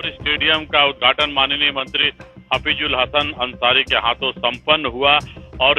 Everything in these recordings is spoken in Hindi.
इंडोर स्टेडियम का उद्घाटन माननीय मंत्री हफीजुल हसन अंसारी के हाथों संपन्न हुआ और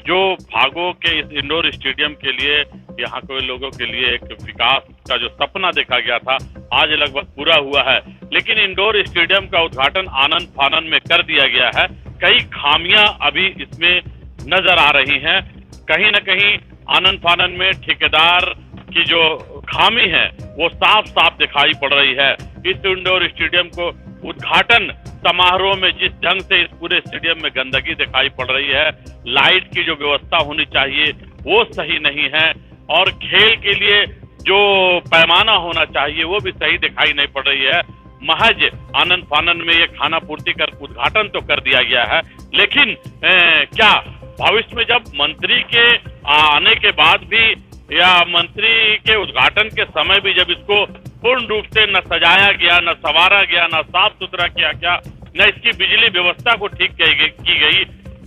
जो भागो के इस इंडोर स्टेडियम के लिए यहाँ के लोगों के लिए एक विकास का जो सपना देखा गया था आज लगभग पूरा हुआ है। लेकिन इंडोर स्टेडियम का उद्घाटन आनन फानन में कर दिया गया है। कई खामियां अभी इसमें नजर आ रही हैं। कहीं न कहीं आनन फानन में ठेकेदार की जो खामी है वो साफ साफ दिखाई पड़ रही है। इस इंडोर स्टेडियम को उद्घाटन समारोह में जिस ढंग से इस पूरे स्टेडियम में गंदगी दिखाई पड़ रही है, लाइट की जो व्यवस्था होनी चाहिए वो सही नहीं है और खेल के लिए जो पैमाना होना चाहिए वो भी सही दिखाई नहीं पड़ रही है। महज आनन फानन में ये खाना पूर्ति कर उद्घाटन तो कर दिया गया है, लेकिन क्या भविष्य में जब मंत्री के आने के बाद भी या मंत्री के उद्घाटन के समय भी जब इसको पूर्ण रूप से न सजाया गया, न संवारा गया, न साफ सुथरा किया गया, न इसकी बिजली व्यवस्था को ठीक की गई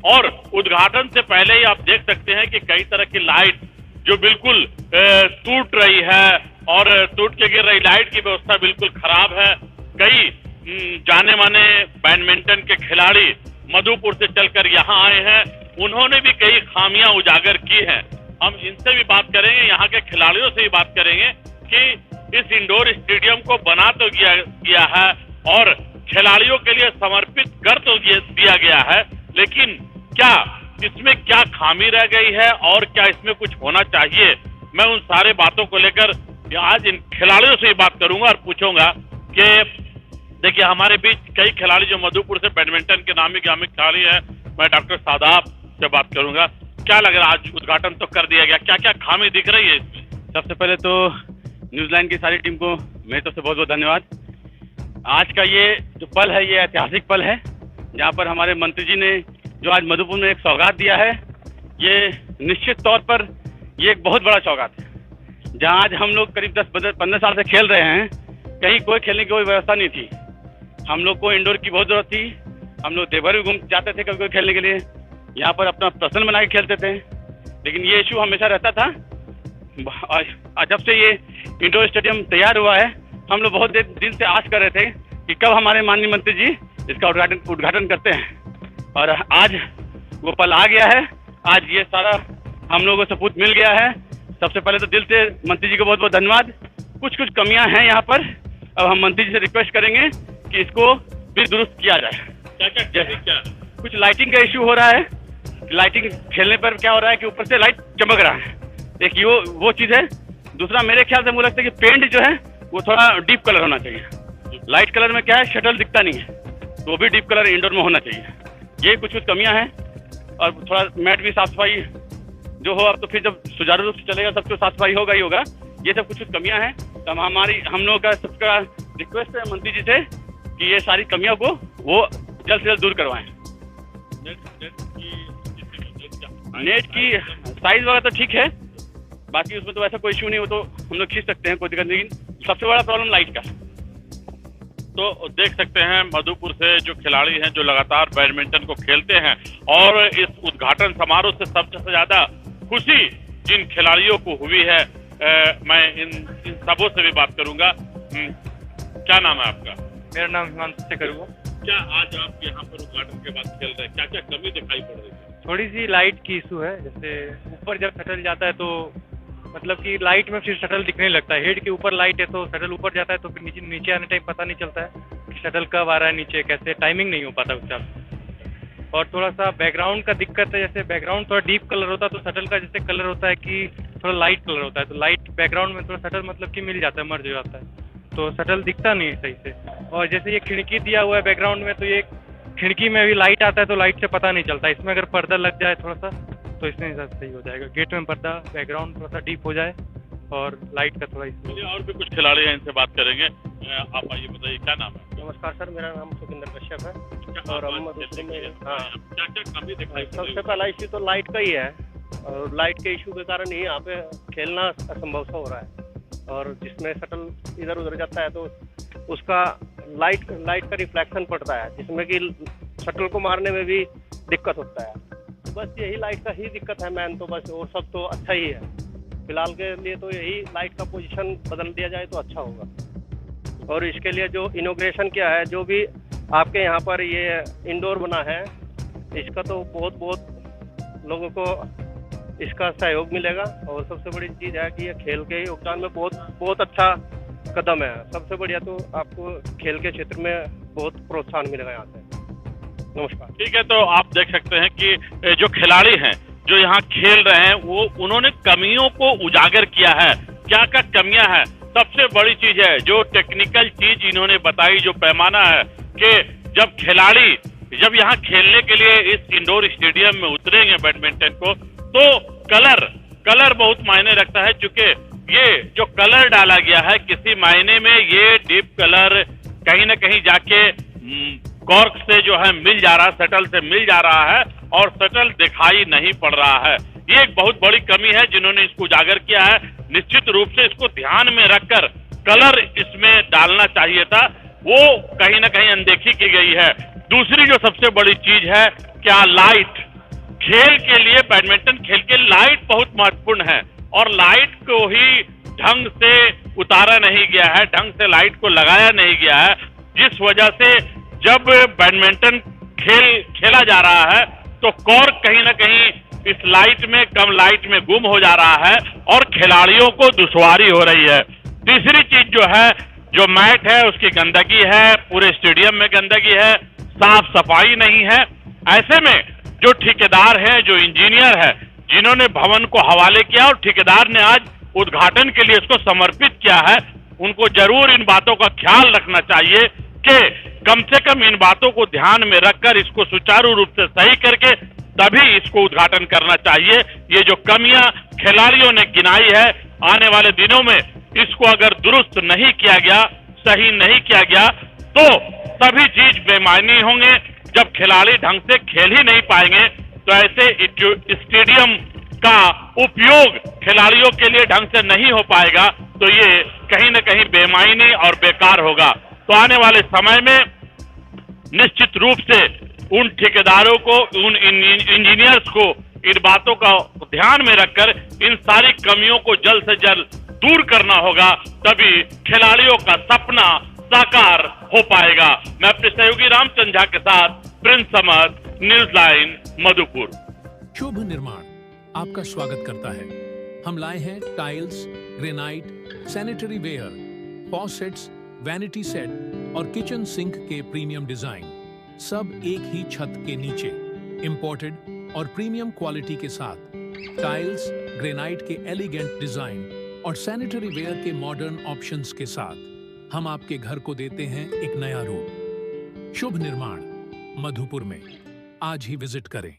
और उद्घाटन से पहले ही आप देख सकते हैं कि कई तरह की लाइट जो बिल्कुल टूट रही है और टूट के गिर रही, लाइट की व्यवस्था बिल्कुल खराब है। कई जाने माने बैडमिंटन के खिलाड़ी मधुपुर से चलकर यहाँ आए हैं, उन्होंने भी कई खामियां उजागर की हैं। हम इनसे भी बात करेंगे, यहाँ के खिलाड़ियों से भी बात करेंगे कि इस इंडोर स्टेडियम को बना तो गया है और खिलाड़ियों के लिए समर्पित कर तो दिया गया है, लेकिन क्या इसमें क्या खामी रह गई है और क्या इसमें कुछ होना चाहिए। मैं उन सारे बातों को लेकर आज इन खिलाड़ियों से ही बात करूंगा और पूछूंगा कि देखिए हमारे बीच कई खिलाड़ी जो मधुपुर से बैडमिंटन के नामी गामी खिलाड़ी हैं। मैं डॉक्टर सादाब से बात करूंगा। क्या लग रहा है, आज उद्घाटन तो कर दिया गया, क्या क्या खामी दिख रही है इसमें? सबसे पहले तो न्यूजीलैंड की सारी टीम को मेरी तरफ से बहुत बहुत धन्यवाद। आज का ये जो पल है ये ऐतिहासिक पल है जहाँ पर हमारे मंत्री जी ने जो आज मधुपुर में एक सौगात दिया है, ये निश्चित तौर पर ये एक बहुत बड़ा सौगात है। जहाँ आज हम लोग करीब 10-15 साल से खेल रहे हैं, कहीं कोई खेलने की कोई व्यवस्था नहीं थी। हम लोग को इंडोर की बहुत जरूरत थी। हम लोग देवर भी घूम जाते थे कभी कोई खेलने के लिए, यहाँ पर अपना प्रसन्न बना के खेलते थे, लेकिन ये इशू हमेशा रहता था। और जब से ये इंडोर स्टेडियम तैयार हुआ है, हम लोग बहुत दिन से आस कर रहे थे कि कब हमारे माननीय मंत्री जी इसका उद्घाटन करते हैं और आज वो पल आ गया है। आज ये सारा हम लोगों को सबूत मिल गया है। सबसे पहले तो दिल से मंत्री जी को बहुत बहुत धन्यवाद। कुछ कमियां हैं यहाँ पर, अब हम मंत्री जी से रिक्वेस्ट करेंगे कि इसको भी दुरुस्त किया जाए। क्या कुछ लाइटिंग का इशू हो रहा है। लाइटिंग खेलने पर क्या हो रहा है कि ऊपर से लाइट चमक रहा है, एक ये वो चीज़ है। दूसरा मेरे ख्याल से मुझे लगता है कि पेंट जो है वो थोड़ा डीप कलर होना चाहिए। लाइट कलर में क्या है, शटल दिखता नहीं है, तो वो भी डीप कलर इंडोर में होना चाहिए। ये कुछ कमियां हैं और थोड़ा मैट भी साफ सफाई जो हो, अब तो फिर जब सुचारू रूप से चलेगा सब तो साफ सफाई होगा ही होगा। ये सब कुछ कमियां हैं, तो हम लोगों का सबका रिक्वेस्ट है मंत्री जी से कि ये सारी कमियों को वो जल्द से जल्द दूर करवाएं। नेट की साइज वगैरह तो ठीक है, बाकी उसमें तो ऐसा कोई इशू नहीं हो, तो हम लोग खींच सकते हैं, कोई दिक्कत नहीं। सबसे बड़ा प्रॉब्लम लाइट का। तो देख सकते हैं मधुपुर से जो खिलाड़ी हैं जो लगातार बैडमिंटन को खेलते हैं और इस उद्घाटन समारोह से सबसे ज्यादा खुशी जिन खिलाड़ियों को हुई है, मैं इन सबों से भी बात करूंगा। क्या नाम है आपका? मेरा नाम हिमांशु शेखर हुआ। क्या आज आप यहाँ पर उद्घाटन के बाद खेल रहे हैं, क्या क्या कमी दिखाई पड़ रही है? थोड़ी सी लाइट की इशू है, जैसे ऊपर जब शटल जाता है तो मतलब कि लाइट में फिर शटल दिखने लगता है। हेड के ऊपर लाइट है तो शटल ऊपर जाता है तो फिर नीचे आने टाइम पता नहीं चलता है कि शटल कब आ रहा है नीचे, कैसे टाइमिंग नहीं हो पाता उसका। और थोड़ा सा बैकग्राउंड का दिक्कत है, जैसे बैकग्राउंड थोड़ा डीप कलर होता है तो शटल का जैसे कलर होता है कि थोड़ा लाइट कलर होता है, तो लाइट बैकग्राउंड में थोड़ा शटल मतलब कि मिल जाता है, मर्ज हो जाता है, तो शटल दिखता नहीं है सही से। और जैसे ये खिड़की दिया हुआ है बैकग्राउंड में, तो ये खिड़की में भी लाइट आता है तो लाइट से पता नहीं चलता। इसमें अगर पर्दा लग जाए थोड़ा सा तो इसमें सही हो जाएगा। गेट में पर्दा, बैकग्राउंड थोड़ा सा डीप हो जाए और लाइट का थोड़ा इशू। और भी कुछ खिलाड़ी हैं, इनसे बात करेंगे। आप आइए, बताइए क्या नाम है? नमस्कार सर, मेरा नाम सुखिंदर कश्यप है और हम मधुपुर में क्या क्या कमी दिखाई? सबसे पहला इशू तो लाइट का ही है और लाइट के इशू के कारण ही यहाँ पे खेलना असंभव सा हो रहा है। और जिसमें शटल इधर उधर जाता है तो उसका लाइट का रिफ्लेक्शन पड़ता है, जिसमें कि शटल को मारने में भी दिक्कत होता है। बस यही लाइट का ही दिक्कत है मैन, तो बस और सब तो अच्छा ही है। फिलहाल के लिए तो यही लाइट का पोजीशन बदल दिया जाए तो अच्छा होगा। और इसके लिए जो इनॉग्रेशन किया है, जो भी आपके यहाँ पर ये इंडोर बना है, इसका तो बहुत बहुत लोगों को इसका सहयोग मिलेगा। और सबसे बड़ी चीज़ है कि ये खेल के योगदान में बहुत अच्छा कदम है। सबसे बढ़िया तो आपको खेल के क्षेत्र में बहुत प्रोत्साहन मिलेगा यहाँ से। नमस्कार। ठीक है, तो आप देख सकते हैं कि जो खिलाड़ी हैं जो यहाँ खेल रहे हैं वो उन्होंने कमियों को उजागर किया है। क्या क्या कमियां हैं? सबसे बड़ी चीज है जो टेक्निकल चीज इन्होंने बताई, जो पैमाना है कि जब खिलाड़ी जब यहाँ खेलने के लिए इस इंडोर स्टेडियम में उतरेंगे बैडमिंटन को, तो कलर बहुत मायने रखता है। चूंकि ये जो कलर डाला गया है किसी मायने में ये डीप कलर कहीं ना कहीं जाके कॉर्क से जो है मिल जा रहा है, शटल से मिल जा रहा है और शटल दिखाई नहीं पड़ रहा है। ये एक बहुत बड़ी कमी है जिन्होंने इसको उजागर किया है। निश्चित रूप से इसको ध्यान में रखकर कलर इसमें डालना चाहिए था, वो कहीं ना कहीं अनदेखी की गई है। दूसरी जो सबसे बड़ी चीज है, क्या लाइट, खेल के लिए बैडमिंटन खेल के लाइट बहुत महत्वपूर्ण है और लाइट को ही ढंग से उतारा नहीं गया है, ढंग से लाइट को लगाया नहीं गया है, जिस वजह से जब बैडमिंटन खेला जा रहा है तो कॉर्क कहीं ना कहीं इस लाइट में, कम लाइट में गुम हो जा रहा है और खिलाड़ियों को दुश्वारी हो रही है। तीसरी चीज जो है, जो मैट है उसकी गंदगी है, पूरे स्टेडियम में गंदगी है, साफ सफाई नहीं है। ऐसे में जो ठेकेदार है, जो इंजीनियर है, जिन्होंने भवन को हवाले किया और ठेकेदार ने आज उद्घाटन के लिए इसको समर्पित किया है, उनको जरूर इन बातों का ख्याल रखना चाहिए कि कम से कम इन बातों को ध्यान में रखकर इसको सुचारू रूप से सही करके तभी इसको उद्घाटन करना चाहिए। ये जो कमियां खिलाड़ियों ने गिनाई है, आने वाले दिनों में इसको अगर दुरुस्त नहीं किया गया, सही नहीं किया गया, तो सभी चीज बेमायनी होंगे। जब खिलाड़ी ढंग से खेल ही नहीं पाएंगे तो ऐसे स्टेडियम का उपयोग खिलाड़ियों के लिए ढंग से नहीं हो पाएगा, तो ये कहीं ना कहीं बेमायनी और बेकार होगा। तो आने वाले समय में निश्चित रूप से उन ठेकेदारों को, उन इंजीनियर्स को इन बातों का ध्यान में रखकर इन सारी कमियों को जल्द से जल्द दूर करना होगा, तभी खिलाड़ियों का सपना साकार हो पाएगा। मैं अपने सहयोगी रामचंद्र झा के साथ प्रिंस समद, न्यूज़लाइन, मधुपुर। शुभ निर्माण आपका स्वागत करता है। हम लाए हैं tiles, granite, sanitary ware, faucets, vanity set और किचन सिंक के प्रीमियम डिजाइन, सब एक ही छत के नीचे, इंपोर्टेड और प्रीमियम क्वालिटी के साथ। टाइल्स, ग्रेनाइट के एलिगेंट डिजाइन और सैनिटरी वेयर के मॉडर्न ऑप्शंस के साथ हम आपके घर को देते हैं एक नया रूप। शुभ निर्माण, मधुपुर में आज ही विजिट करें।